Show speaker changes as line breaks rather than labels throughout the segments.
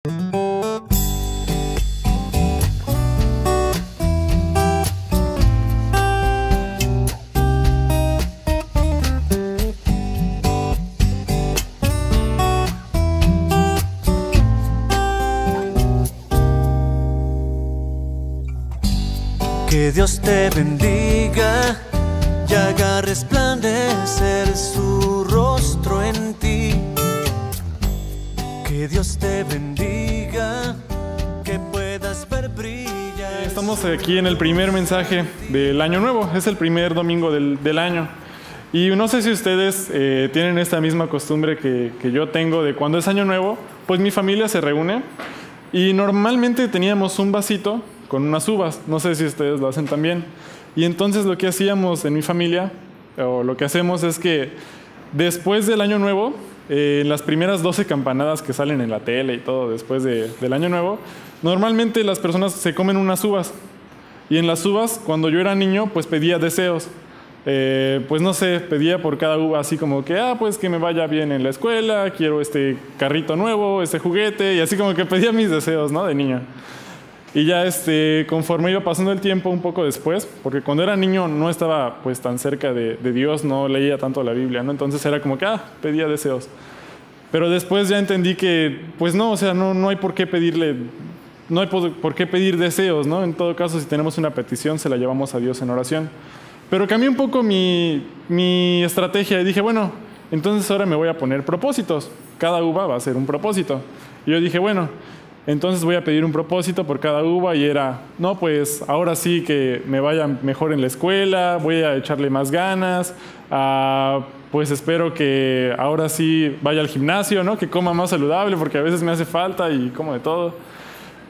Que Dios te bendiga y haga resplandecer su rostro en ti. Que Dios te bendiga, que puedas ver brillar.
Estamos aquí en el primer mensaje del Año Nuevo, es el primer domingo del año. Y no sé si ustedes tienen esta misma costumbre que yo tengo de cuando es Año Nuevo, pues mi familia se reúne y normalmente teníamos un vasito con unas uvas, no sé si ustedes lo hacen también. Y entonces lo que hacíamos en mi familia, o lo que hacemos es que después del Año Nuevo, en las primeras 12 campanadas que salen en la tele y todo después del Año Nuevo, normalmente las personas se comen unas uvas. Y en las uvas, cuando yo era niño, pues pedía deseos. Pues no sé, pedía por cada uva así como que, pues que me vaya bien en la escuela, quiero este carrito nuevo, este juguete, y así como que pedía mis deseos, ¿no? De niño. Y ya conforme iba pasando el tiempo un poco después, porque cuando era niño no estaba pues tan cerca de Dios, no leía tanto la Biblia, ¿no? Entonces era como que, pedía deseos. Pero después ya entendí que, pues no, o sea, no hay por qué pedirle, no hay por qué pedir deseos, ¿no? En todo caso, si tenemos una petición, se la llevamos a Dios en oración. Pero cambié un poco mi estrategia y dije, bueno, entonces ahora me voy a poner propósitos. Cada uva va a ser un propósito. Y yo dije, bueno, entonces voy a pedir un propósito por cada uva y era, no, pues ahora sí que me vaya mejor en la escuela, voy a echarle más ganas, pues espero que ahora sí vaya al gimnasio, ¿no? Que coma más saludable porque a veces me hace falta y como de todo.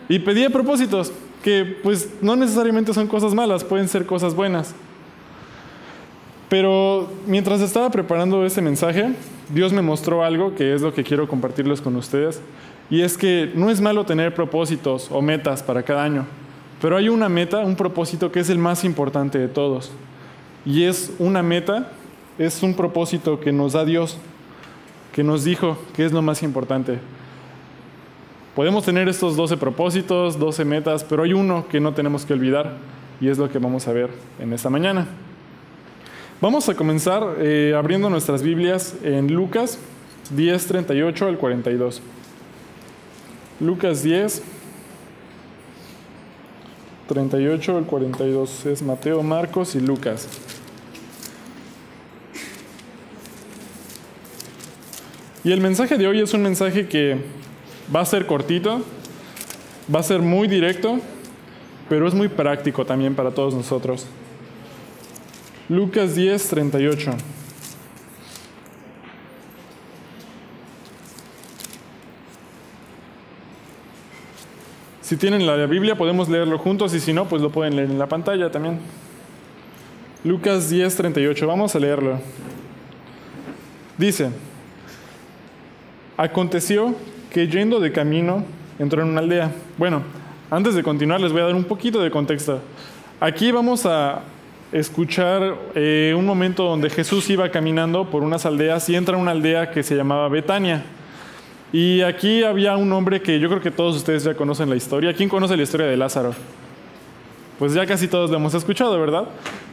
Y pedía propósitos que pues no necesariamente son cosas malas, pueden ser cosas buenas. Pero mientras estaba preparando este mensaje, Dios me mostró algo que es lo que quiero compartirles con ustedes. Y es que no es malo tener propósitos o metas para cada año, pero hay una meta, un propósito que es el más importante de todos. Y es una meta, es un propósito que nos da Dios, que nos dijo que es lo más importante. Podemos tener estos 12 propósitos, 12 metas, pero hay uno que no tenemos que olvidar y es lo que vamos a ver en esta mañana. Vamos a comenzar abriendo nuestras Biblias en Lucas 10, 38 al 42. Lucas 10, 38 al 42. Es Mateo, Marcos y Lucas. Y el mensaje de hoy es un mensaje que va a ser cortito, va a ser muy directo, pero es muy práctico también para todos nosotros. Lucas 10, 38. Si tienen la Biblia podemos leerlo juntos y si no, pues lo pueden leer en la pantalla también. Lucas 10, 38. Vamos a leerlo. Dice: aconteció que yendo de camino entró en una aldea. Bueno, antes de continuar les voy a dar un poquito de contexto. Aquí vamos a escuchar un momento donde Jesús iba caminando por unas aldeas y entra a una aldea que se llamaba Betania. Y aquí había un hombre que yo creo que todos ustedes ya conocen la historia. ¿Quién conoce la historia de Lázaro? Pues ya casi todos lo hemos escuchado, ¿verdad?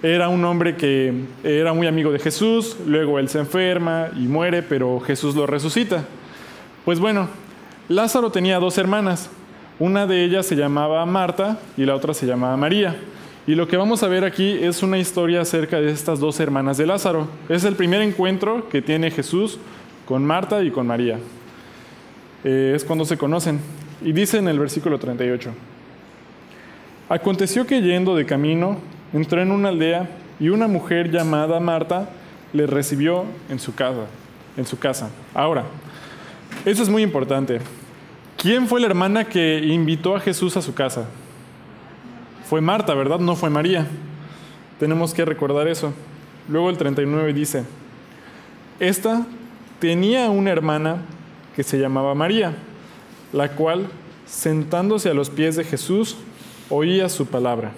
Era un hombre que era muy amigo de Jesús, luego él se enferma y muere, pero Jesús lo resucita. Pues bueno, Lázaro tenía 2 hermanas. Una de ellas se llamaba Marta y la otra se llamaba María. Y lo que vamos a ver aquí es una historia acerca de estas 2 hermanas de Lázaro. Es el primer encuentro que tiene Jesús con Marta y con María. Es cuando se conocen. Y dice en el versículo 38: aconteció que yendo de camino, entró en una aldea y una mujer llamada Marta le recibió en su casa. Ahora, eso es muy importante. ¿Quién fue la hermana que invitó a Jesús a su casa? Fue Marta, ¿verdad? No fue María. Tenemos que recordar eso. Luego el 39 dice: esta tenía una hermana que se llamaba María, la cual, sentándose a los pies de Jesús, oía su palabra.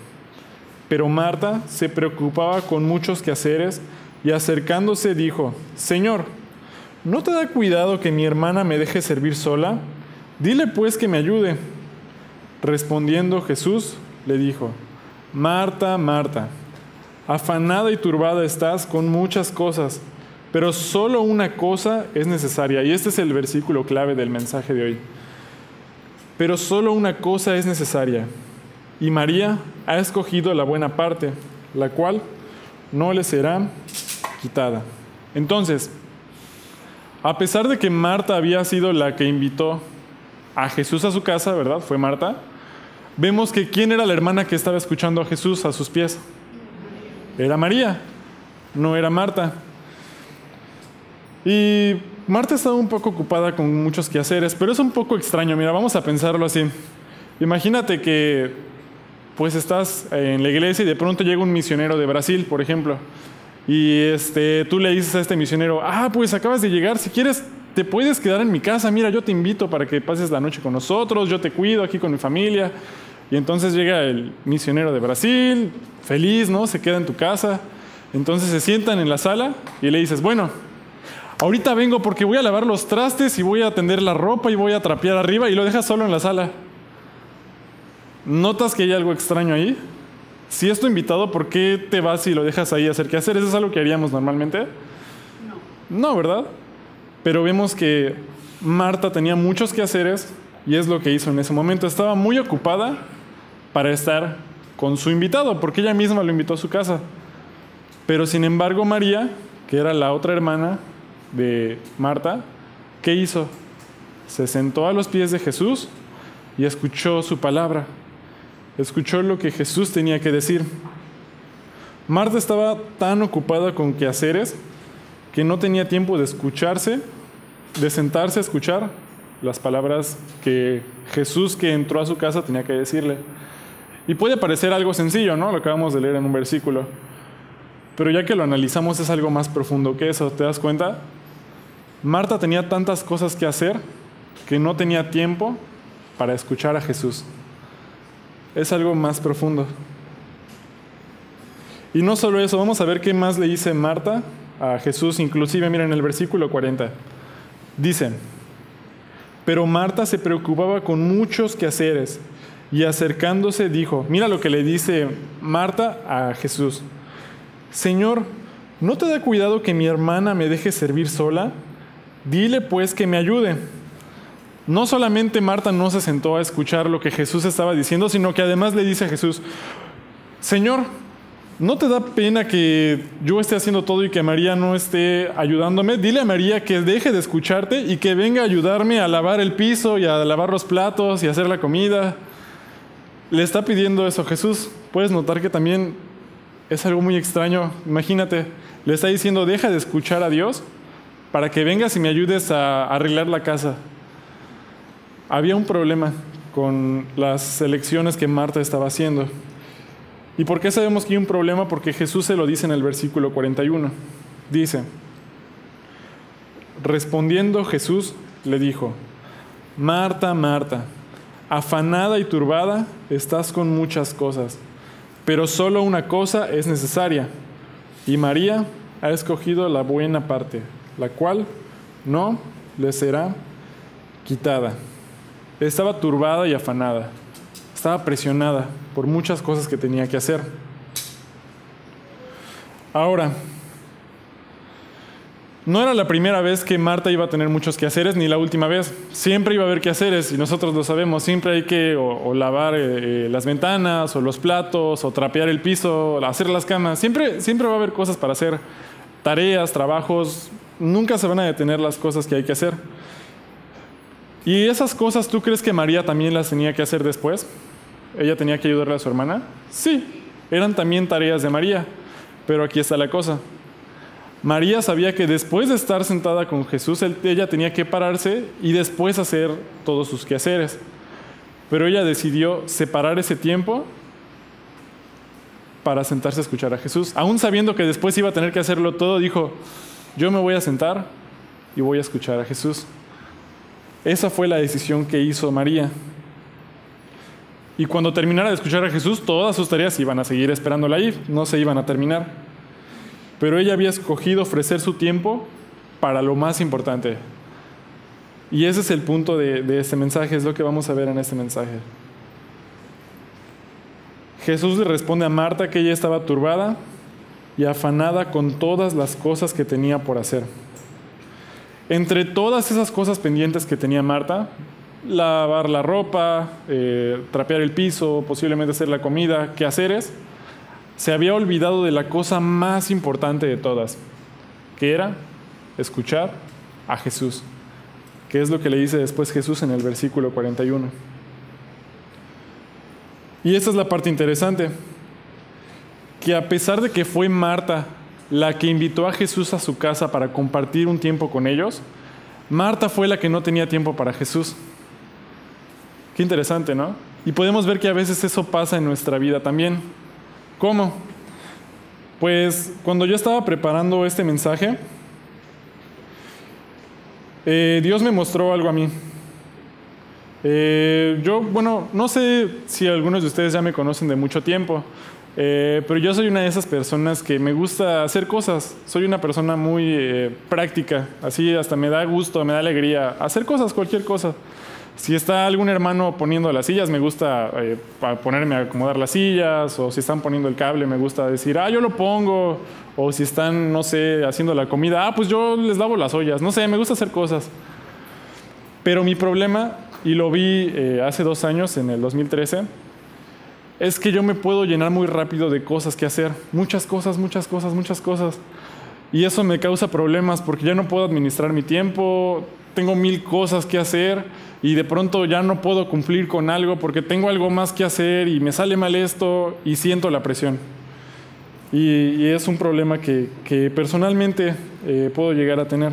Pero Marta se preocupaba con muchos quehaceres y acercándose dijo: Señor, ¿no te da cuidado que mi hermana me deje servir sola? Dile pues que me ayude. Respondiendo Jesús, le dijo: Marta, Marta, afanada y turbada estás con muchas cosas, pero solo una cosa es necesaria. Y este es el versículo clave del mensaje de hoy. Pero solo una cosa es necesaria. Y María ha escogido la buena parte, la cual no le será quitada. Entonces, a pesar de que Marta había sido la que invitó a Jesús a su casa, ¿verdad? Fue Marta. Vemos que ¿quién era la hermana que estaba escuchando a Jesús a sus pies? Era María, no era Marta. Y Marta estaba un poco ocupada con muchos quehaceres, pero es un poco extraño. Mira, vamos a pensarlo así. Imagínate que pues estás en la iglesia y de pronto llega un misionero de Brasil, por ejemplo, y tú le dices a este misionero: pues acabas de llegar, si quieres te puedes quedar en mi casa, mira, yo te invito para que pases la noche con nosotros, yo te cuido aquí con mi familia. Y entonces llega el misionero de Brasil, feliz, ¿no? Se queda en tu casa. Entonces se sientan en la sala y le dices: bueno, ahorita vengo porque voy a lavar los trastes y voy a tender la ropa y voy a trapear arriba, y lo dejas solo en la sala. ¿Notas que hay algo extraño ahí? Si es tu invitado, ¿por qué te vas y lo dejas ahí a hacer qué hacer? ¿Eso es algo que haríamos normalmente? No, ¿verdad? Pero vemos que Marta tenía muchos quehaceres y es lo que hizo en ese momento. Estaba muy ocupada para estar con su invitado, porque ella misma lo invitó a su casa. Pero sin embargo María, que era la otra hermana de Marta, ¿qué hizo? Se sentó a los pies de Jesús y escuchó su palabra. Escuchó lo que Jesús tenía que decir. Marta estaba tan ocupada con quehaceres que no tenía tiempo de sentarse a escuchar las palabras que Jesús, que entró a su casa, tenía que decirle. Y puede parecer algo sencillo, ¿no? Lo acabamos de leer en un versículo. Pero ya que lo analizamos es algo más profundo que eso, ¿te das cuenta? Marta tenía tantas cosas que hacer que no tenía tiempo para escuchar a Jesús. Es algo más profundo. Y no solo eso, vamos a ver qué más le dice Marta a Jesús. Inclusive, miren el versículo 40. Dice: pero Marta se preocupaba con muchos quehaceres y acercándose dijo, mira lo que le dice Marta a Jesús: Señor, ¿no te da cuidado que mi hermana me deje servir sola? Dile pues que me ayude. No solamente Marta no se sentó a escuchar lo que Jesús estaba diciendo, sino que además le dice a Jesús: Señor, ¿no te da pena que yo esté haciendo todo y que María no esté ayudándome? Dile a María que deje de escucharte y que venga a ayudarme a lavar el piso y a lavar los platos y a hacer la comida. Le está pidiendo eso a Jesús. Puedes notar que también es algo muy extraño. Imagínate, le está diciendo: deja de escuchar a Dios para que vengas y me ayudes a arreglar la casa. Había un problema con las elecciones que Marta estaba haciendo. ¿Y por qué sabemos que hay un problema? Porque Jesús se lo dice en el versículo 41. Dice: respondiendo Jesús le dijo: Marta, Marta, afanada y turbada estás con muchas cosas, pero solo una cosa es necesaria, y María ha escogido la buena parte, la cual no le será quitada. Estaba turbada y afanada. Estaba presionada por muchas cosas que tenía que hacer. Ahora, no era la primera vez que Marta iba a tener muchos quehaceres, ni la última vez. Siempre iba a haber quehaceres, y nosotros lo sabemos. Siempre hay que o lavar las ventanas, o los platos, o trapear el piso, hacer las camas. Siempre va a haber cosas para hacer. Tareas, trabajos. Nunca se van a detener las cosas que hay que hacer. ¿Y esas cosas tú crees que María también las tenía que hacer después? ¿Ella tenía que ayudarle a su hermana? Sí, eran también tareas de María. Pero aquí está la cosa. María sabía que después de estar sentada con Jesús, ella tenía que pararse y después hacer todos sus quehaceres. Pero ella decidió separar ese tiempo para sentarse a escuchar a Jesús. Aún sabiendo que después iba a tener que hacerlo todo, dijo: yo me voy a sentar y voy a escuchar a Jesús. Esa fue la decisión que hizo María. Y cuando terminara de escuchar a Jesús, todas sus tareas iban a seguir esperándola ahí, no se iban a terminar. Pero ella había escogido ofrecer su tiempo para lo más importante, Y ese es el punto de este mensaje, es lo que vamos a ver en este mensaje. Jesús le responde a Marta que ella estaba turbada y afanada con todas las cosas que tenía por hacer. Entre todas esas cosas pendientes que tenía Marta, lavar la ropa, trapear el piso, posiblemente hacer la comida, quehaceres, se había olvidado de la cosa más importante de todas, que era escuchar a Jesús, que es lo que le dice después Jesús en el versículo 41. Y esta es la parte interesante, que a pesar de que fue Marta la que invitó a Jesús a su casa para compartir un tiempo con ellos, Marta fue la que no tenía tiempo para Jesús. Qué interesante, ¿no? Y podemos ver que a veces eso pasa en nuestra vida también. ¿Cómo? Pues cuando yo estaba preparando este mensaje, Dios me mostró algo a mí. No sé si algunos de ustedes ya me conocen de mucho tiempo, pero yo soy una de esas personas que me gusta hacer cosas. Soy una persona muy práctica, así hasta me da gusto, me da alegría hacer cosas, cualquier cosa. Si está algún hermano poniendo las sillas, me gusta ponerme a acomodar las sillas, o si están poniendo el cable, me gusta decir, yo lo pongo, o si están, no sé, haciendo la comida, pues yo les lavo las ollas, no sé, me gusta hacer cosas. Pero mi problema, y lo vi hace 2 años, en el 2013, es que yo me puedo llenar muy rápido de cosas que hacer, muchas cosas. Y eso me causa problemas porque ya no puedo administrar mi tiempo, tengo 1000 cosas que hacer y de pronto ya no puedo cumplir con algo porque tengo algo más que hacer y me sale mal esto y siento la presión. Y es un problema que personalmente puedo llegar a tener.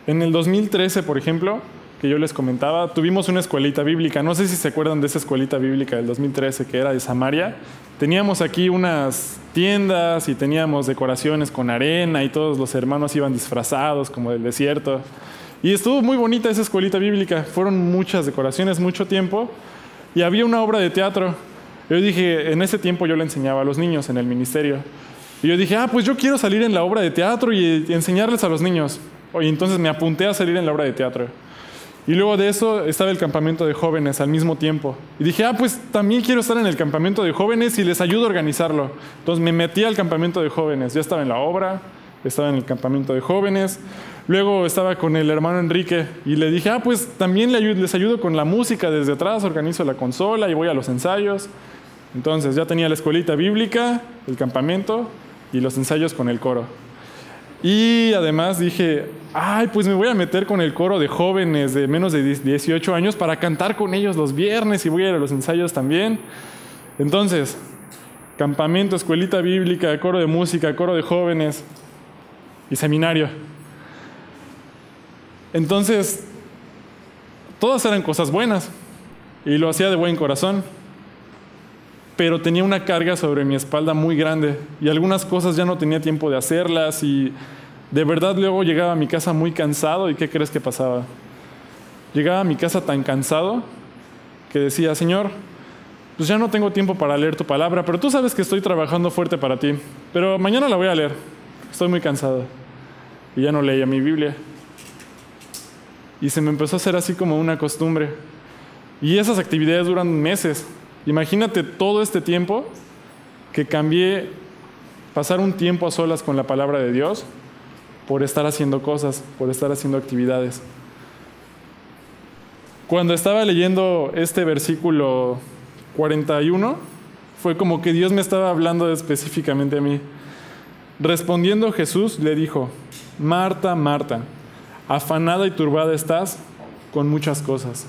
En el 2013, por ejemplo, que yo les comentaba, tuvimos una escuelita bíblica. No sé si se acuerdan de esa escuelita bíblica del 2013 que era de Samaria. Teníamos aquí unas tiendas y teníamos decoraciones con arena y todos los hermanos iban disfrazados como del desierto. Y estuvo muy bonita esa escuelita bíblica. Fueron muchas decoraciones, mucho tiempo. Y había una obra de teatro. Yo dije, en ese tiempo yo le enseñaba a los niños en el ministerio. Y yo dije, pues yo quiero salir en la obra de teatro y enseñarles a los niños. Y entonces me apunté a salir en la obra de teatro. Y luego de eso estaba el campamento de jóvenes al mismo tiempo. Y dije, pues también quiero estar en el campamento de jóvenes y les ayudo a organizarlo. Entonces me metí al campamento de jóvenes. Ya estaba en la obra, estaba en el campamento de jóvenes. Luego estaba con el hermano Enrique y le dije, pues también les ayudo con la música desde atrás, organizo la consola y voy a los ensayos. Entonces ya tenía la escuelita bíblica, el campamento y los ensayos con el coro. Y además dije, pues me voy a meter con el coro de jóvenes de menos de 18 años para cantar con ellos los viernes y voy a ir a los ensayos también. Entonces, campamento, escuelita bíblica, coro de música, coro de jóvenes y seminario. Entonces, todas eran cosas buenas y lo hacía de buen corazón. Pero tenía una carga sobre mi espalda muy grande y algunas cosas ya no tenía tiempo de hacerlas y de verdad luego llegaba a mi casa muy cansado. ¿Y qué crees que pasaba? Llegaba a mi casa tan cansado que decía, Señor, pues ya no tengo tiempo para leer tu palabra, pero tú sabes que estoy trabajando fuerte para ti, pero mañana la voy a leer, estoy muy cansado. Y ya no leía mi Biblia. Y se me empezó a hacer así como una costumbre. Y esas actividades duran meses. Imagínate todo este tiempo que cambié pasar un tiempo a solas con la palabra de Dios por estar haciendo cosas, por estar haciendo actividades. Cuando estaba leyendo este versículo 41, fue como que Dios me estaba hablando específicamente a mí. Respondiendo Jesús le dijo, Marta, Marta, afanada y turbada estás con muchas cosas.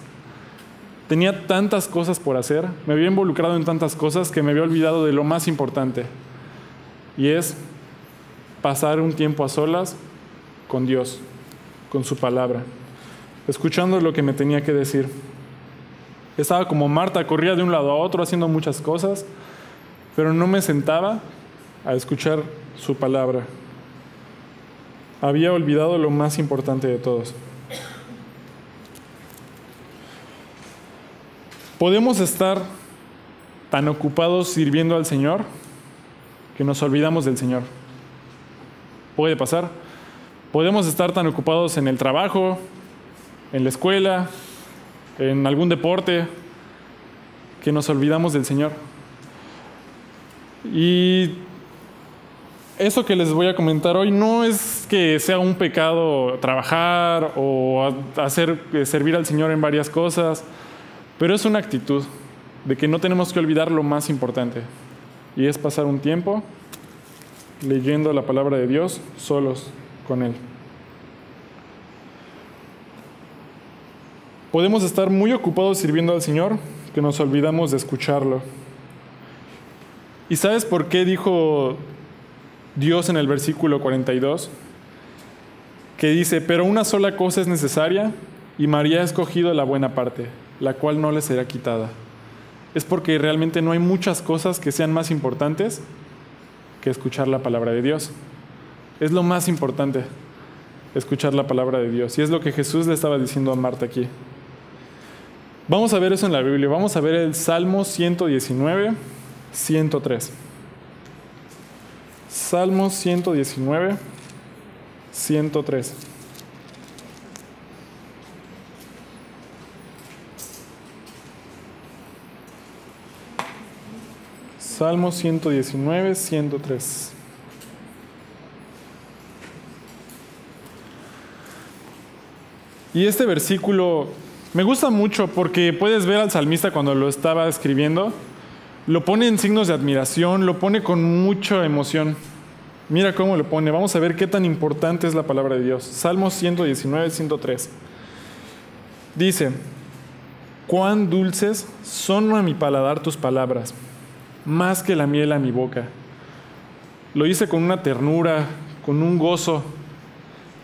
Tenía tantas cosas por hacer, me había involucrado en tantas cosas que me había olvidado de lo más importante. Y es pasar un tiempo a solas con Dios, con su palabra, escuchando lo que me tenía que decir. Estaba como Marta, corría de un lado a otro haciendo muchas cosas, pero no me sentaba a escuchar su palabra. Había olvidado lo más importante de todos. Podemos estar tan ocupados sirviendo al Señor que nos olvidamos del Señor. Puede pasar. Podemos estar tan ocupados en el trabajo, en la escuela, en algún deporte, que nos olvidamos del Señor. Y eso que les voy a comentar hoy no es que sea un pecado trabajar o servir al Señor en varias cosas, pero es una actitud de que no tenemos que olvidar lo más importante, y es pasar un tiempo leyendo la palabra de Dios solos con Él. Podemos estar muy ocupados sirviendo al Señor que nos olvidamos de escucharlo. ¿Y sabes por qué dijo Dios en el versículo 42? Que dice: pero una sola cosa es necesaria, y María ha escogido la buena parte, la cual no le será quitada. Es porque realmente no hay muchas cosas que sean más importantes que escuchar la palabra de Dios. Es lo más importante, escuchar la palabra de Dios. Y es lo que Jesús le estaba diciendo a Marta aquí. Vamos a ver eso en la Biblia. Vamos a ver el Salmo 119, 103. Salmo 119, 103. Salmo 119, 103. Y este versículo me gusta mucho porque puedes ver al salmista cuando lo estaba escribiendo, lo pone en signos de admiración, lo pone con mucha emoción. Mira cómo lo pone. Vamos a ver qué tan importante es la palabra de Dios. Salmo 119, 103. Dice: cuán dulces son a mi paladar tus palabras, más que la miel a mi boca. Lo hice con una ternura, con un gozo.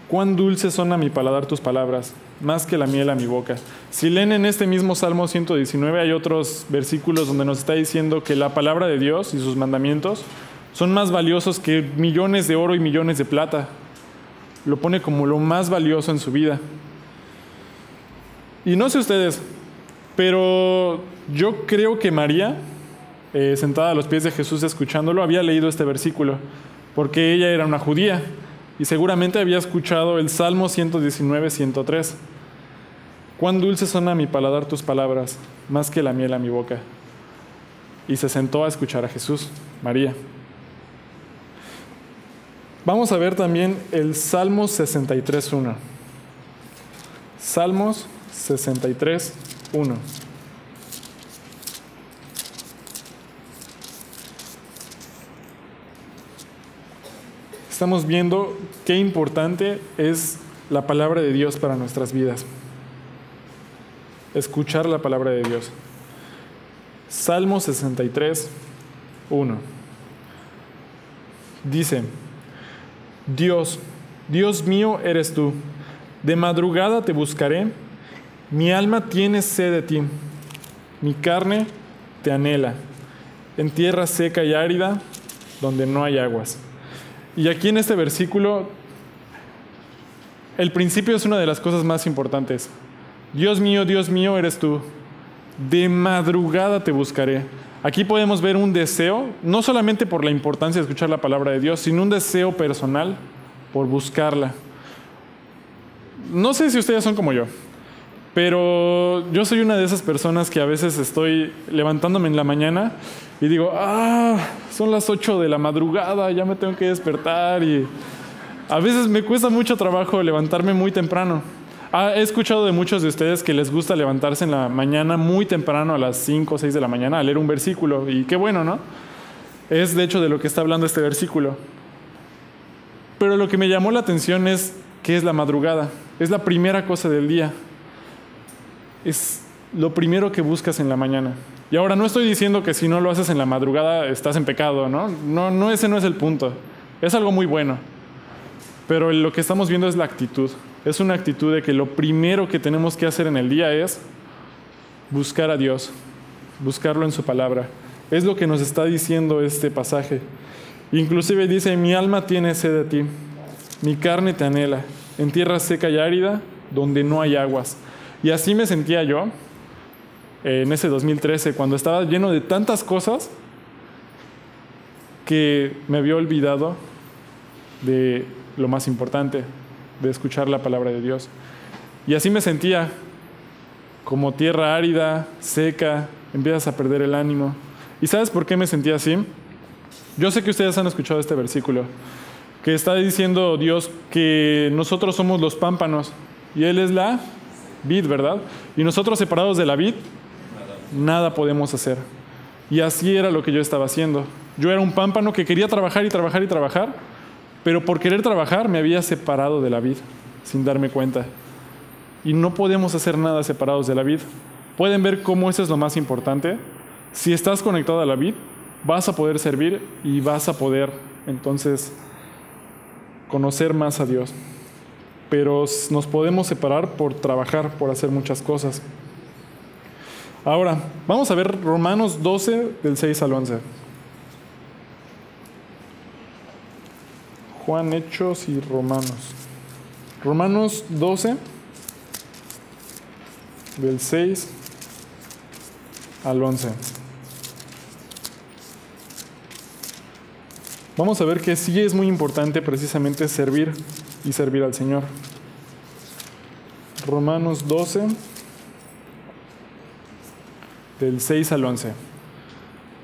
Cuán dulces son a mi paladar tus palabras, más que la miel a mi boca. Si leen en este mismo Salmo 119, hay otros versículos donde nos está diciendo que la palabra de Dios y sus mandamientos son más valiosos que millones de oro y millones de plata. Lo pone como lo más valioso en su vida. Y no sé ustedes, pero yo creo que María, sentada a los pies de Jesús escuchándolo, había leído este versículo, porque ella era una judía y seguramente había escuchado el Salmo 119, 103. Cuán dulces son a mi paladar tus palabras, más que la miel a mi boca. Y se sentó a escuchar a Jesús, María. Vamos a ver también el Salmo 63, 1. Salmos 63, 1. Estamos viendo qué importante es la palabra de Dios para nuestras vidas. Escuchar la palabra de Dios. Salmo 63, 1. Dice: Dios, Dios mío eres tú. De madrugada te buscaré. Mi alma tiene sed de ti. Mi carne te anhela. En tierra seca y árida, donde no hay aguas. Y aquí en este versículo, el principio es una de las cosas más importantes. Dios mío, eres tú. De madrugada te buscaré. Aquí podemos ver un deseo, no solamente por la importancia de escuchar la palabra de Dios, sino un deseo personal por buscarla. No sé si ustedes son como yo, pero yo soy una de esas personas que a veces estoy levantándome en la mañana y digo: son las 8 de la madrugada, ya me tengo que despertar. Y a veces me cuesta mucho trabajo levantarme muy temprano. He escuchado de muchos de ustedes que les gusta levantarse en la mañana muy temprano, a las 5 o 6 de la mañana, a leer un versículo. Y qué bueno, ¿no? Es de hecho de lo que está hablando este versículo. Pero lo que me llamó la atención es que es la madrugada. Es la primera cosa del día. Es lo primero que buscas en la mañana. Y ahora no estoy diciendo que si no lo haces en la madrugada estás en pecado, ¿no? No, ese no es el punto. Es algo muy bueno. Pero lo que estamos viendo es la actitud. Es una actitud de que lo primero que tenemos que hacer en el día es buscar a Dios, buscarlo en su palabra. Es lo que nos está diciendo este pasaje. Inclusive dice: mi alma tiene sed de ti, mi carne te anhela, en tierra seca y árida, donde no hay aguas. Y así me sentía yo en ese 2013, cuando estaba lleno de tantas cosas que me había olvidado de lo más importante, de escuchar la palabra de Dios. Y así me sentía, como tierra árida, seca, empiezas a perder el ánimo. ¿Y sabes por qué me sentía así? Yo sé que ustedes han escuchado este versículo, que está diciendo Dios que nosotros somos los pámpanos y Él es la vid, ¿verdad? Y nosotros separados de la vid, nada podemos hacer. Y así era lo que yo estaba haciendo. Yo era un pámpano que quería trabajar y trabajar y trabajar, pero por querer trabajar me había separado de la vid, sin darme cuenta. Y no podemos hacer nada separados de la vid. ¿Pueden ver cómo eso es lo más importante? Si estás conectado a la vid, vas a poder servir y vas a poder, entonces, conocer más a Dios. Pero nos podemos separar por trabajar, por hacer muchas cosas. Ahora, vamos a ver Romanos 12, del 6 al 11. Juan, Hechos y Romanos. Romanos 12, del 6 al 11. Vamos a ver que sí es muy importante precisamente servir y servir al Señor. Romanos 12, del 6 al 11.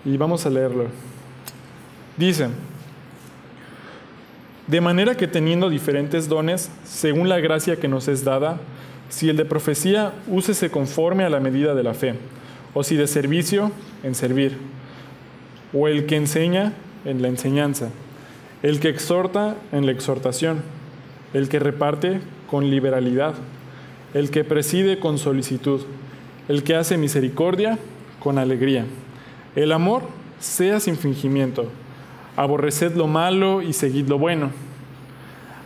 Y vamos a leerlo. Dice: de manera que teniendo diferentes dones, según la gracia que nos es dada, si el de profecía, úsese conforme a la medida de la fe, o si de servicio, en servir, o el que enseña, en la enseñanza, el que exhorta, en la exhortación, el que reparte, con liberalidad, el que preside, con solicitud, el que hace misericordia, con alegría. El amor sea sin fingimiento. Aborreced lo malo y seguid lo bueno.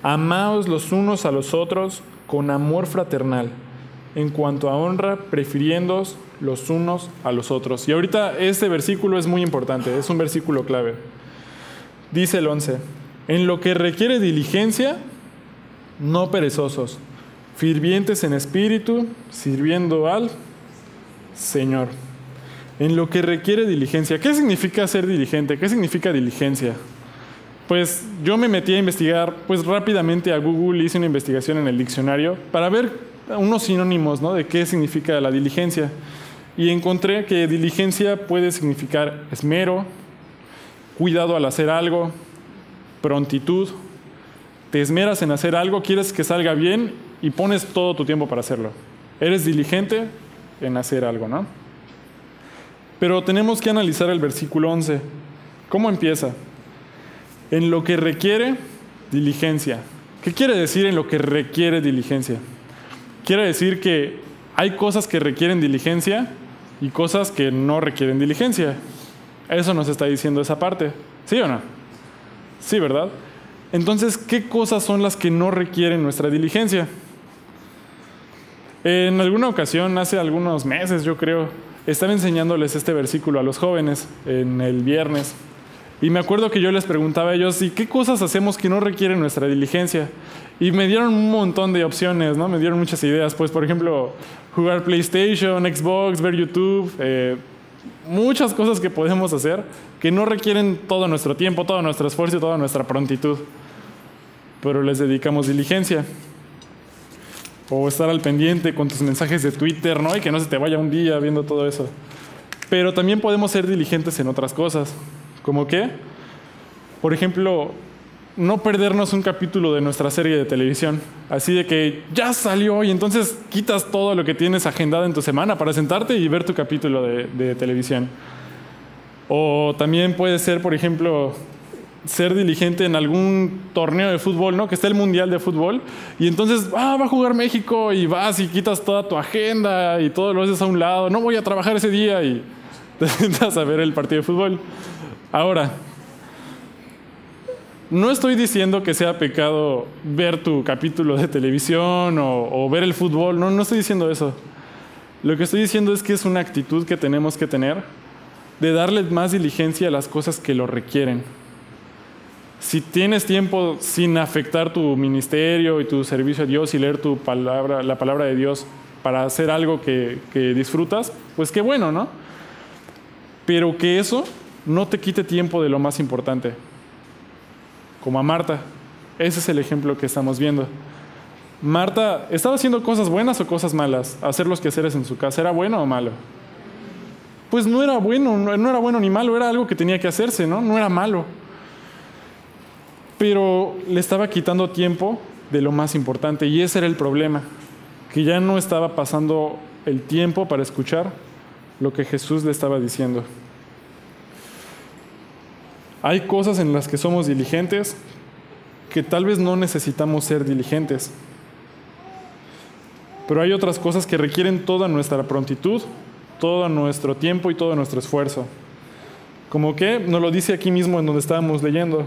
Amaos los unos a los otros con amor fraternal. En cuanto a honra, prefiriéndoos los unos a los otros. Y ahorita este versículo es muy importante, es un versículo clave. Dice el 11: en lo que requiere diligencia, no perezosos, fervientes en espíritu, sirviendo al Señor. En lo que requiere diligencia. ¿Qué significa ser diligente? ¿Qué significa diligencia? Pues yo me metí a investigar, pues rápidamente a Google hice una investigación en el diccionario para ver unos sinónimos, ¿no?, de qué significa la diligencia. Y encontré que diligencia puede significar esmero, cuidado al hacer algo, prontitud. Te esmeras en hacer algo, quieres que salga bien y pones todo tu tiempo para hacerlo. Eres diligente en hacer algo, ¿no? Pero tenemos que analizar el versículo 11. ¿Cómo empieza? En lo que requiere diligencia. ¿Qué quiere decir en lo que requiere diligencia? Quiere decir que hay cosas que requieren diligencia y cosas que no requieren diligencia. Eso nos está diciendo esa parte. ¿Sí o no? Sí, ¿verdad? Entonces, ¿qué cosas son las que no requieren nuestra diligencia? En alguna ocasión, hace algunos meses, yo creo, estaba enseñándoles este versículo a los jóvenes en el viernes. Y me acuerdo que yo les preguntaba a ellos, ¿y qué cosas hacemos que no requieren nuestra diligencia? Y me dieron un montón de opciones, ¿no? Me dieron muchas ideas. Pues, por ejemplo, jugar PlayStation, Xbox, ver YouTube, muchas cosas que podemos hacer que no requieren todo nuestro tiempo, todo nuestro esfuerzo y toda nuestra prontitud. Pero les dedicamos diligencia. O estar al pendiente con tus mensajes de Twitter, ¿no? Y que no se te vaya un día viendo todo eso. Pero también podemos ser diligentes en otras cosas. ¿Cómo qué? Por ejemplo, no perdernos un capítulo de nuestra serie de televisión. Así de que ya salió y entonces quitas todo lo que tienes agendado en tu semana para sentarte y ver tu capítulo de televisión. O también puede ser, por ejemplo, ser diligente en algún torneo de fútbol, ¿no? Que está el Mundial de Fútbol y entonces va a jugar México y vas y quitas toda tu agenda y todo lo haces a un lado. No voy a trabajar ese día y te sientas a ver el partido de fútbol. Ahora, no estoy diciendo que sea pecado ver tu capítulo de televisión o ver el fútbol, no estoy diciendo eso. Lo que estoy diciendo es que es una actitud que tenemos que tener de darle más diligencia a las cosas que lo requieren. Si tienes tiempo sin afectar tu ministerio y tu servicio a Dios y leer tu palabra, la palabra de Dios para hacer algo que disfrutas, pues qué bueno, ¿no? Pero que eso no te quite tiempo de lo más importante. Como a Marta. Ese es el ejemplo que estamos viendo. Marta, ¿estaba haciendo cosas buenas o cosas malas? Hacer los quehaceres en su casa, ¿era bueno o malo? Pues no era bueno, no era bueno ni malo, era algo que tenía que hacerse, ¿no? No era malo. Pero le estaba quitando tiempo de lo más importante, y ese era el problema, que ya no estaba pasando el tiempo para escuchar lo que Jesús le estaba diciendo. Hay cosas en las que somos diligentes que tal vez no necesitamos ser diligentes. Pero hay otras cosas que requieren toda nuestra prontitud, todo nuestro tiempo y todo nuestro esfuerzo. Como que nos lo dice aquí mismo en donde estábamos leyendo.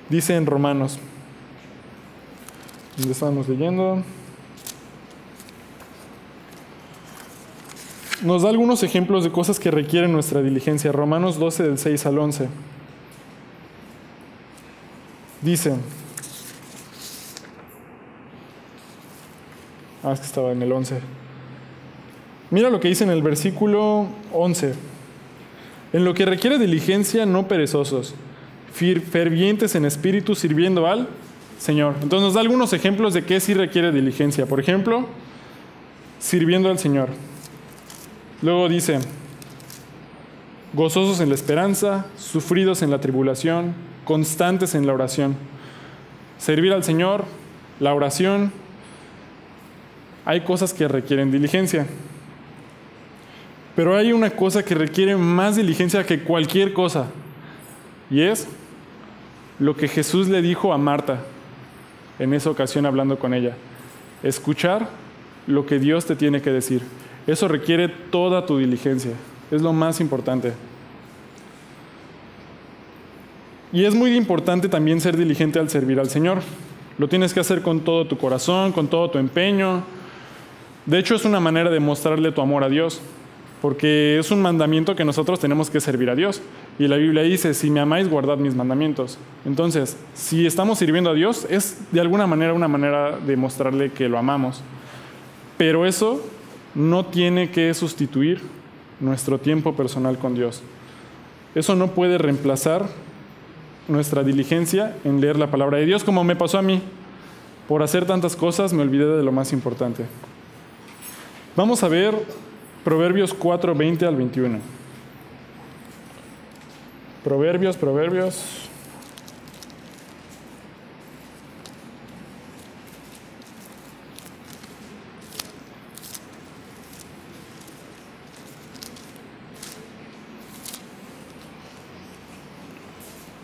Dice en Romanos, donde estábamos leyendo, nos da algunos ejemplos de cosas que requieren nuestra diligencia. Romanos 12, del 6 al 11. Dice, es que estaba en el 11. Mira lo que dice en el versículo 11. En lo que requiere diligencia, no perezosos, fervientes en espíritu, sirviendo al Señor. Entonces nos da algunos ejemplos de qué sí requiere diligencia. Por ejemplo, sirviendo al Señor. Luego dice, gozosos en la esperanza, sufridos en la tribulación, constantes en la oración. Servir al Señor, la oración. Hay cosas que requieren diligencia. Pero hay una cosa que requiere más diligencia que cualquier cosa. Y es lo que Jesús le dijo a Marta en esa ocasión hablando con ella. Escuchar lo que Dios te tiene que decir. Eso requiere toda tu diligencia. Es lo más importante. Y es muy importante también ser diligente al servir al Señor. Lo tienes que hacer con todo tu corazón, con todo tu empeño. De hecho, es una manera de mostrarle tu amor a Dios, porque es un mandamiento que nosotros tenemos que servir a Dios. Y la Biblia dice, si me amáis, guardad mis mandamientos. Entonces, si estamos sirviendo a Dios, es de alguna manera una manera de mostrarle que lo amamos. Pero eso no tiene que sustituir nuestro tiempo personal con Dios. Eso no puede reemplazar nuestra diligencia en leer la palabra de Dios, como me pasó a mí. Por hacer tantas cosas me olvidé de lo más importante. Vamos a ver Proverbios 4, 20 al 21. Proverbios.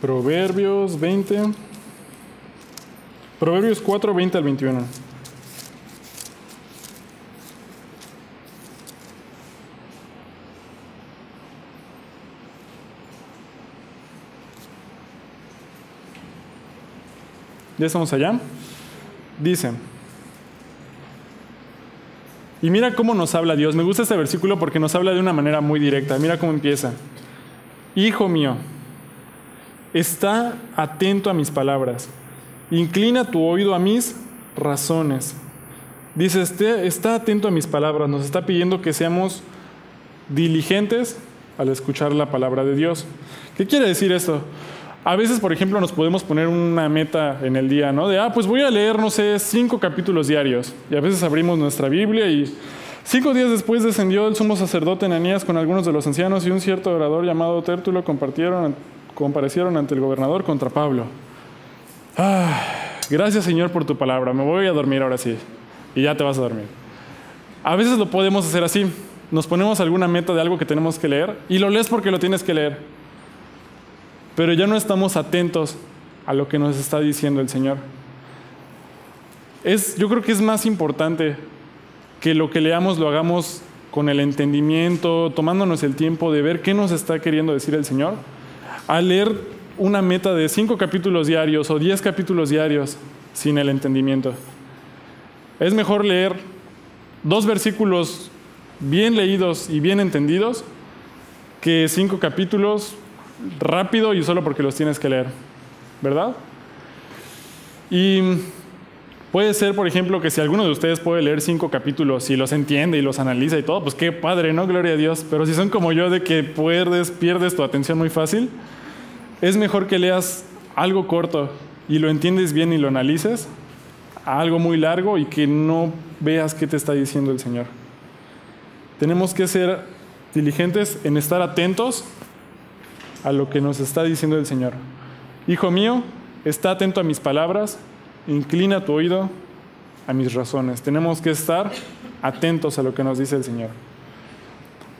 Proverbios 20. Proverbios 4, 20 al 21. ¿Ya estamos allá? Dice, y mira cómo nos habla Dios. Me gusta este versículo porque nos habla de una manera muy directa. Mira cómo empieza. Hijo mío, está atento a mis palabras. Inclina tu oído a mis razones. Dice, está atento a mis palabras. Nos está pidiendo que seamos diligentes al escuchar la palabra de Dios. ¿Qué quiere decir esto? A veces, por ejemplo, nos podemos poner una meta en el día, ¿no? De, pues voy a leer, 5 capítulos diarios. Y a veces abrimos nuestra Biblia y 5 días después descendió el sumo sacerdote Ananías con algunos de los ancianos y un cierto orador llamado Tértulo comparecieron ante el gobernador contra Pablo. Gracias, Señor, por tu palabra. Me voy a dormir ahora sí. Y ya te vas a dormir. A veces lo podemos hacer así. Nos ponemos alguna meta de algo que tenemos que leer y lo lees porque lo tienes que leer. Pero ya no estamos atentos a lo que nos está diciendo el Señor. Yo creo que es más importante que lo que leamos lo hagamos con el entendimiento, tomándonos el tiempo de ver qué nos está queriendo decir el Señor, a leer una meta de 5 capítulos diarios o 10 capítulos diarios sin el entendimiento. Es mejor leer 2 versículos bien leídos y bien entendidos que 5 capítulos rápido y solo porque los tienes que leer, ¿verdad? Y puede ser, por ejemplo, que si alguno de ustedes puede leer 5 capítulos y los entiende y los analiza y todo, pues qué padre, ¿no? Gloria a Dios. Pero si son como yo de que pierdes tu atención muy fácil, es mejor que leas algo corto y lo entiendes bien y lo analices, a algo muy largo y que no veas qué te está diciendo el Señor. Tenemos que ser diligentes en estar atentos a lo que nos está diciendo el Señor. Hijo mío, está atento a mis palabras, inclina tu oído a mis razones. Tenemos que estar atentos a lo que nos dice el Señor.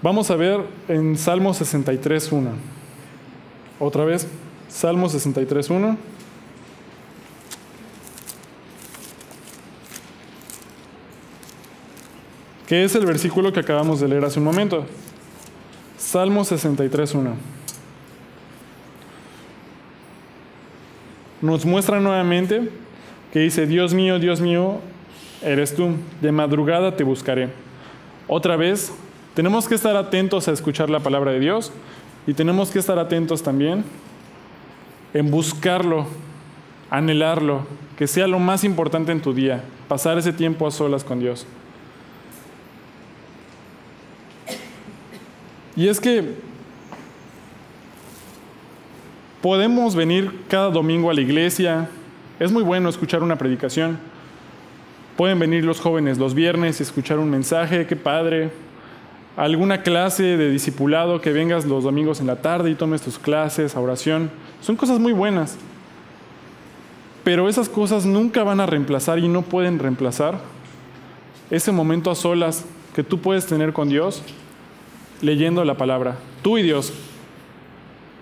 Vamos a ver en Salmo 63:1. Otra vez, Salmo 63:1. Que es el versículo que acabamos de leer hace un momento. Salmo 63:1. Nos muestra nuevamente que dice: Dios mío, eres tú, de madrugada te buscaré. Otra vez, tenemos que estar atentos a escuchar la palabra de Dios y tenemos que estar atentos también en buscarlo, anhelarlo, que sea lo más importante en tu día, pasar ese tiempo a solas con Dios. Y es que podemos venir cada domingo a la iglesia, es muy bueno escuchar una predicación. Pueden venir los jóvenes los viernes y escuchar un mensaje, qué padre. Alguna clase de discipulado, que vengas los domingos en la tarde y tomes tus clases, a oración. Son cosas muy buenas. Pero esas cosas nunca van a reemplazar y no pueden reemplazar ese momento a solas que tú puedes tener con Dios leyendo la palabra. Tú y Dios.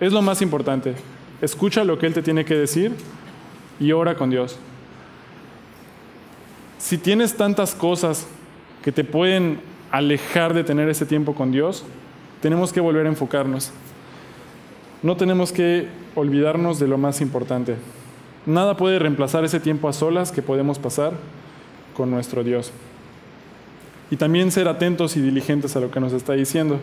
Es lo más importante. Escucha lo que Él te tiene que decir y ora con Dios. Si tienes tantas cosas que te pueden alejar de tener ese tiempo con Dios, tenemos que volver a enfocarnos. No tenemos que olvidarnos de lo más importante. Nada puede reemplazar ese tiempo a solas que podemos pasar con nuestro Dios. Y también ser atentos y diligentes a lo que nos está diciendo.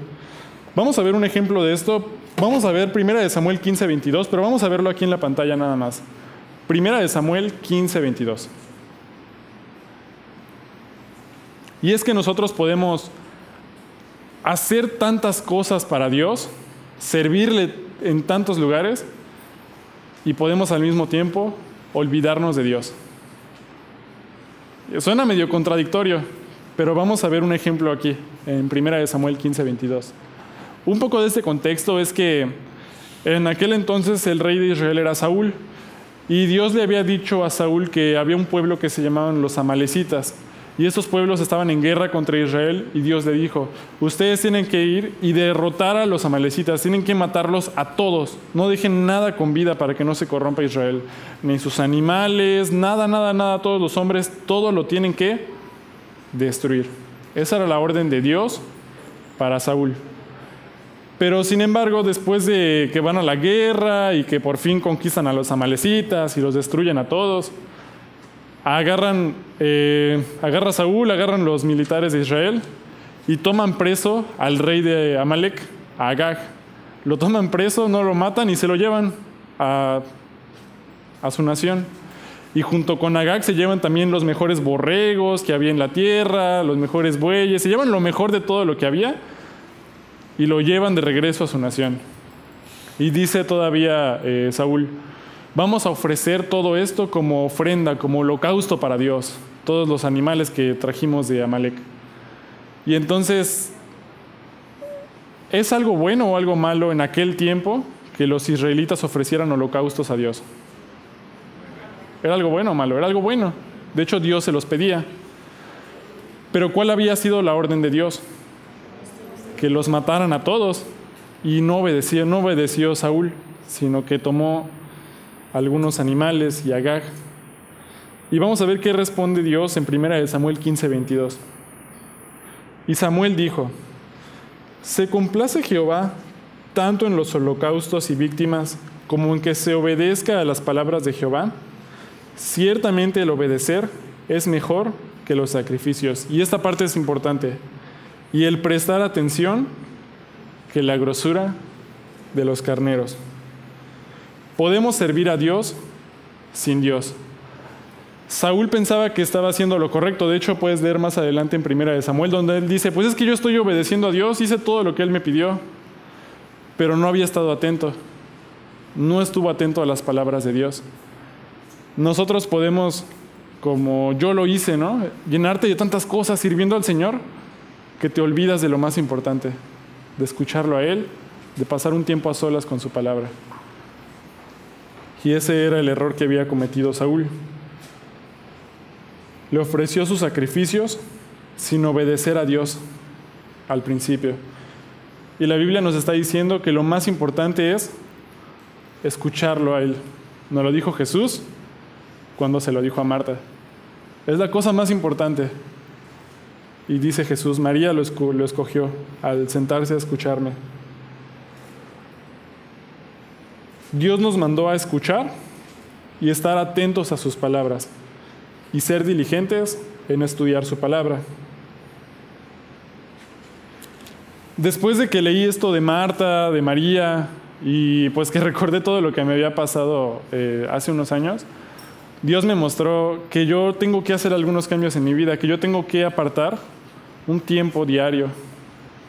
Vamos a ver un ejemplo de esto. Vamos a ver 1 Samuel 15:22, pero vamos a verlo aquí en la pantalla nada más. 1 Samuel 15:22. Y es que nosotros podemos hacer tantas cosas para Dios, servirle en tantos lugares, y podemos al mismo tiempo olvidarnos de Dios. Suena medio contradictorio, pero vamos a ver un ejemplo aquí, en 1 Samuel 15:22. Un poco de este contexto es que en aquel entonces el rey de Israel era Saúl, y Dios le había dicho a Saúl que había un pueblo que se llamaban los amalecitas, y estos pueblos estaban en guerra contra Israel, y Dios le dijo: ustedes tienen que ir y derrotar a los amalecitas, tienen que matarlos a todos, no dejen nada con vida para que no se corrompa Israel, ni sus animales, nada, todos los hombres, todo lo tienen que destruir. Esa era la orden de Dios para Saúl. Pero sin embargo, después de que van a la guerra y que por fin conquistan a los amalecitas y los destruyen a todos, agarra Saúl, agarran los militares de Israel y toman preso al rey de Amalec, a Agag. Lo toman preso, no lo matan y se lo llevan a su nación. Y junto con Agag se llevan también los mejores borregos que había en la tierra, los mejores bueyes, se llevan lo mejor de todo lo que había y lo llevan de regreso a su nación. Y dice todavía Saúl: vamos a ofrecer todo esto como ofrenda, como holocausto para Dios, todos los animales que trajimos de Amalec. Y entonces, ¿es algo bueno o algo malo en aquel tiempo que los israelitas ofrecieran holocaustos a Dios? ¿Era algo bueno o malo? Era algo bueno. De hecho, Dios se los pedía. Pero ¿cuál había sido la orden de Dios? Que los mataran a todos. Y no obedeció Saúl, sino que tomó algunos animales y Agag. Y vamos a ver qué responde Dios en 1 Samuel 15:22. Y Samuel dijo: ¿se complace Jehová tanto en los holocaustos y víctimas como en que se obedezca a las palabras de Jehová? Ciertamente el obedecer es mejor que los sacrificios. Y esta parte es importante. Y el prestar atención que la grosura de los carneros. Podemos servir a Dios sin Dios. Saúl pensaba que estaba haciendo lo correcto. De hecho, puedes leer más adelante en 1 Samuel, donde él dice: pues es que yo estoy obedeciendo a Dios, hice todo lo que Él me pidió. Pero no había estado atento. No estuvo atento a las palabras de Dios. Nosotros podemos como yo lo hice, ¿no? Llenarte de tantas cosas sirviendo al Señor que te olvidas de lo más importante, de escucharlo a Él, de pasar un tiempo a solas con su palabra. Y ese era el error que había cometido Saúl. Le ofreció sus sacrificios sin obedecer a Dios al principio. Y la Biblia nos está diciendo que lo más importante es escucharlo a Él. Nos lo dijo Jesús cuando se lo dijo a Marta. Es la cosa más importante. Y dice Jesús, María lo escogió al sentarse a escucharme. Dios nos mandó a escuchar y estar atentos a sus palabras y ser diligentes en estudiar su palabra. Después de que leí esto de Marta, de María, y pues que recordé todo lo que me había pasado hace unos años, Dios me mostró que yo tengo que hacer algunos cambios en mi vida, que yo tengo que apartar un tiempo diario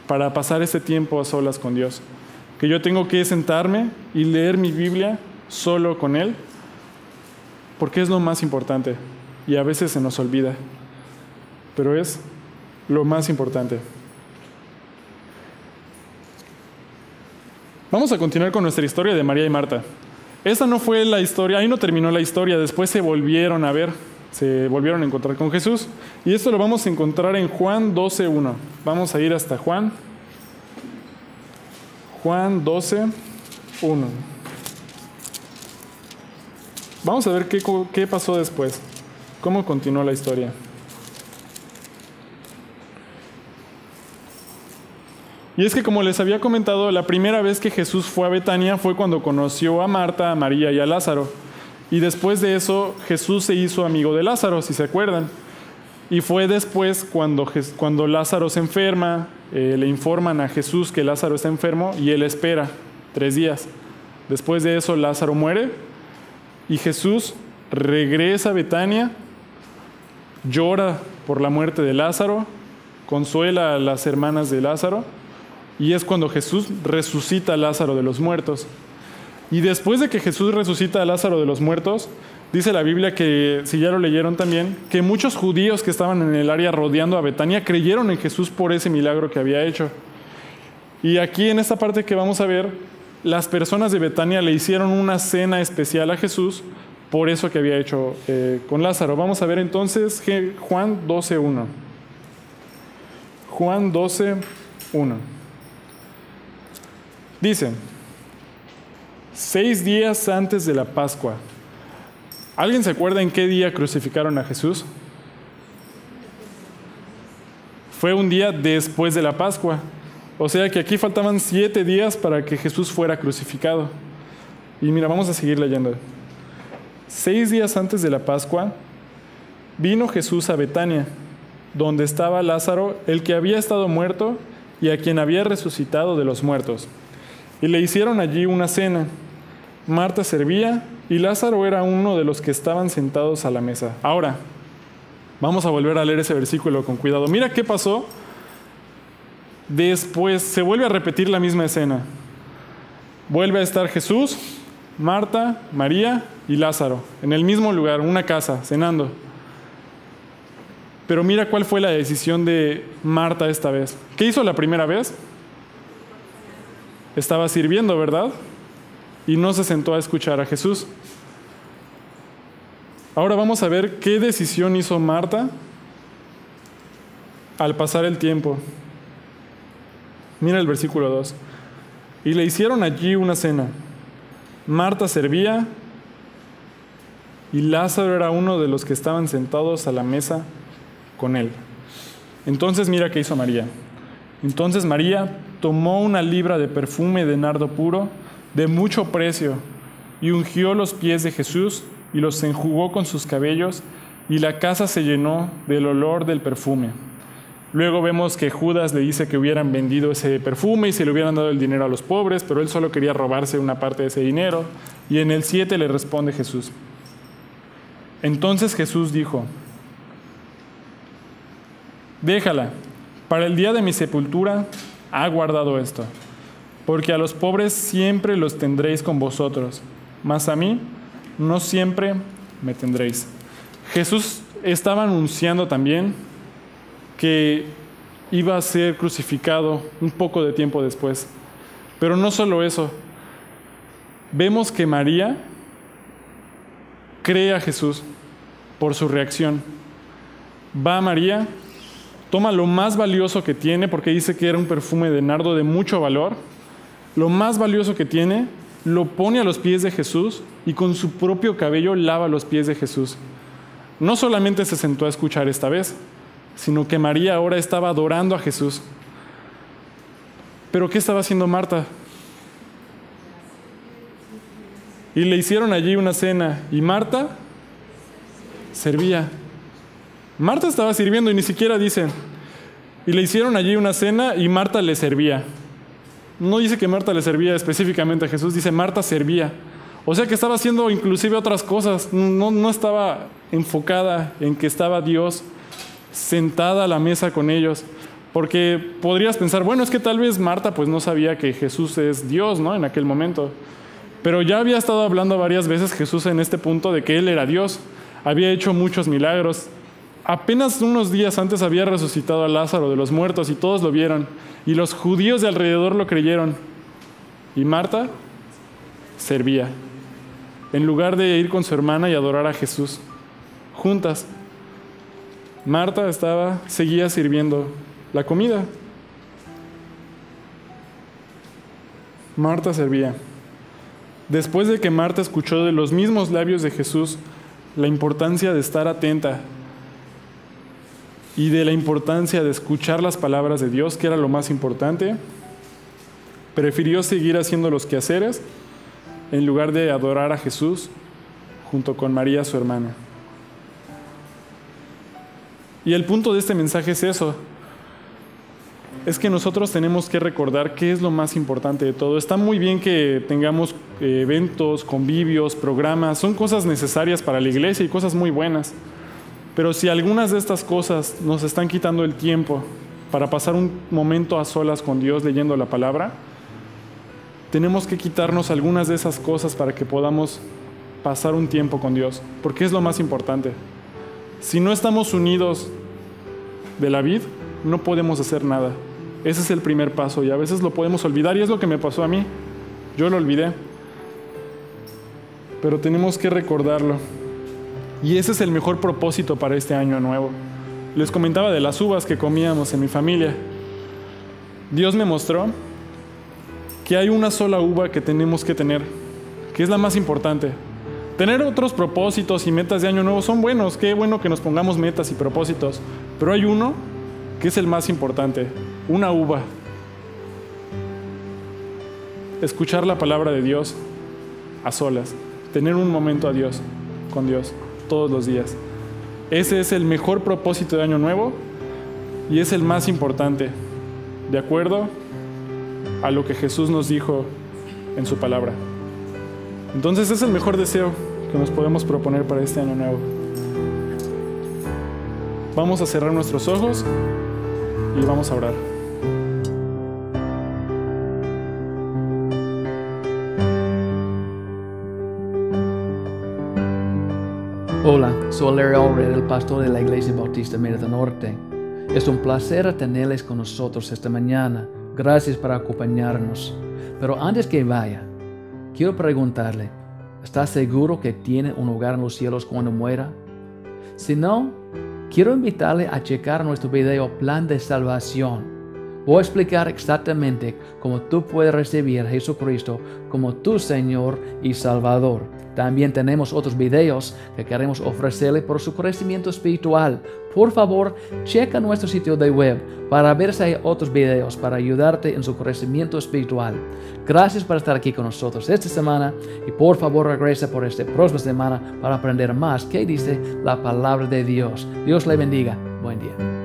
para pasar ese tiempo a solas con Dios, que yo tengo que sentarme y leer mi Biblia solo con Él, porque es lo más importante y a veces se nos olvida, pero es lo más importante. Vamos a continuar con nuestra historia de María y Marta. Esa no fue la historia, ahí no terminó la historia, después se volvieron a ver, se volvieron a encontrar con Jesús. Y esto lo vamos a encontrar en Juan 12:1. Vamos a ir hasta Juan 12:1. Vamos a ver qué pasó después, cómo continuó la historia. Y es que, como les había comentado, la primera vez que Jesús fue a Betania fue cuando conoció a Marta, a María y a Lázaro. Y después de eso, Jesús se hizo amigo de Lázaro, si se acuerdan. Y fue después cuando Lázaro se enferma, le informan a Jesús que Lázaro está enfermo y él espera 3 días. Después de eso, Lázaro muere y Jesús regresa a Betania, llora por la muerte de Lázaro, consuela a las hermanas de Lázaro. Y es cuando Jesús resucita a Lázaro de los muertos. Y después de que Jesús resucita a Lázaro de los muertos, dice la Biblia que, si ya lo leyeron también, que muchos judíos que estaban en el área rodeando a Betania creyeron en Jesús por ese milagro que había hecho. Y aquí en esta parte que vamos a ver, las personas de Betania le hicieron una cena especial a Jesús por eso que había hecho con Lázaro. Vamos a ver entonces Juan 12:1. Juan 12:1. Dice, 6 días antes de la Pascua. ¿Alguien se acuerda en qué día crucificaron a Jesús? Fue un día después de la Pascua. O sea que aquí faltaban 7 días para que Jesús fuera crucificado. Y mira, vamos a seguir leyendo. 6 días antes de la Pascua, vino Jesús a Betania, donde estaba Lázaro, el que había estado muerto y a quien había resucitado de los muertos. Y le hicieron allí una cena. Marta servía y Lázaro era uno de los que estaban sentados a la mesa. Ahora, vamos a volver a leer ese versículo con cuidado. Mira qué pasó. Después se vuelve a repetir la misma escena. Vuelve a estar Jesús, Marta, María y Lázaro en el mismo lugar, una casa, cenando. Pero mira cuál fue la decisión de Marta esta vez. ¿Qué hizo la primera vez? Estaba sirviendo, ¿verdad? Y no se sentó a escuchar a Jesús. Ahora vamos a ver qué decisión hizo Marta al pasar el tiempo. Mira el versículo 2. Y le hicieron allí una cena. Marta servía y Lázaro era uno de los que estaban sentados a la mesa con él. Entonces mira qué hizo María. Entonces María tomó una libra de perfume de nardo puro, de mucho precio, y ungió los pies de Jesús y los enjugó con sus cabellos, y la casa se llenó del olor del perfume. Luego vemos que Judas le dice que hubieran vendido ese perfume y se le hubieran dado el dinero a los pobres, pero él solo quería robarse una parte de ese dinero. Y en el 7 le responde Jesús. Entonces Jesús dijo, déjala, para el día de mi sepultura ha guardado esto, porque a los pobres siempre los tendréis con vosotros, mas a mí no siempre me tendréis. Jesús estaba anunciando también que iba a ser crucificado un poco de tiempo después. Pero no solo eso. Vemos que María cree a Jesús por su reacción. Va a María, toma lo más valioso que tiene, porque dice que era un perfume de nardo de mucho valor, lo más valioso que tiene, lo pone a los pies de Jesús y con su propio cabello lava los pies de Jesús. No solamente se sentó a escuchar esta vez, sino que María ahora estaba adorando a Jesús. ¿Pero qué estaba haciendo Marta? Y le hicieron allí una cena, y Marta servía. Marta estaba sirviendo y ni siquiera dice, y le hicieron allí una cena y Marta le servía. No dice que Marta le servía específicamente a Jesús, dice Marta servía. O sea que estaba haciendo inclusive otras cosas, no estaba enfocada en que estaba Dios sentada a la mesa con ellos. Porque podrías pensar, bueno, es que tal vez Marta pues no sabía que Jesús es Dios, ¿no? En aquel momento. Pero ya había estado hablando varias veces Jesús en este punto de que Él era Dios. Había hecho muchos milagros. Apenas unos días antes había resucitado a Lázaro de los muertos y todos lo vieron. Y los judíos de alrededor lo creyeron. Y Marta servía. En lugar de ir con su hermana y adorar a Jesús. Juntas. Marta seguía sirviendo la comida. Marta servía. Después de que Marta escuchó de los mismos labios de Jesús la importancia de estar atenta y de la importancia de escuchar las palabras de Dios, que era lo más importante, prefirió seguir haciendo los quehaceres en lugar de adorar a Jesús junto con María, su hermana. Y el punto de este mensaje es eso. Es que nosotros tenemos que recordar qué es lo más importante de todo. Está muy bien que tengamos eventos, convivios, programas, son cosas necesarias para la iglesia y cosas muy buenas. Pero si algunas de estas cosas nos están quitando el tiempo para pasar un momento a solas con Dios leyendo la palabra, tenemos que quitarnos algunas de esas cosas para que podamos pasar un tiempo con Dios, porque es lo más importante. Si no estamos unidos de la vid, no podemos hacer nada. Ese es el primer paso y a veces lo podemos olvidar y es lo que me pasó a mí. Yo lo olvidé. Pero tenemos que recordarlo. Y ese es el mejor propósito para este año nuevo. Les comentaba de las uvas que comíamos en mi familia. Dios me mostró que hay una sola uva que tenemos que tener, que es la más importante. Tener otros propósitos y metas de año nuevo son buenos. Qué bueno que nos pongamos metas y propósitos. Pero hay uno que es el más importante. Una uva. Escuchar la palabra de Dios a solas. Tener un momento con Dios, todos los días. Ese es el mejor propósito de año nuevo y es el más importante, de acuerdo a lo que Jesús nos dijo en su palabra. Entonces es el mejor deseo que nos podemos proponer para este año nuevo. Vamos a cerrar nuestros ojos y vamos a orar.
Hola, soy Larry Allred, el pastor de la Iglesia Bautista Mérida Norte. Es un placer tenerles con nosotros esta mañana. Gracias por acompañarnos. Pero antes que vaya, quiero preguntarle, ¿está seguro que tiene un hogar en los cielos cuando muera? Si no, quiero invitarle a checar nuestro video Plan de Salvación. Voy a explicar exactamente cómo tú puedes recibir a Jesucristo como tu Señor y Salvador. También tenemos otros videos que queremos ofrecerle por su crecimiento espiritual. Por favor, checa nuestro sitio de web para ver si hay otros videos para ayudarte en su crecimiento espiritual. Gracias por estar aquí con nosotros esta semana y por favor regresa por esta próxima semana para aprender más qué dice la palabra de Dios. Dios le bendiga. Buen día.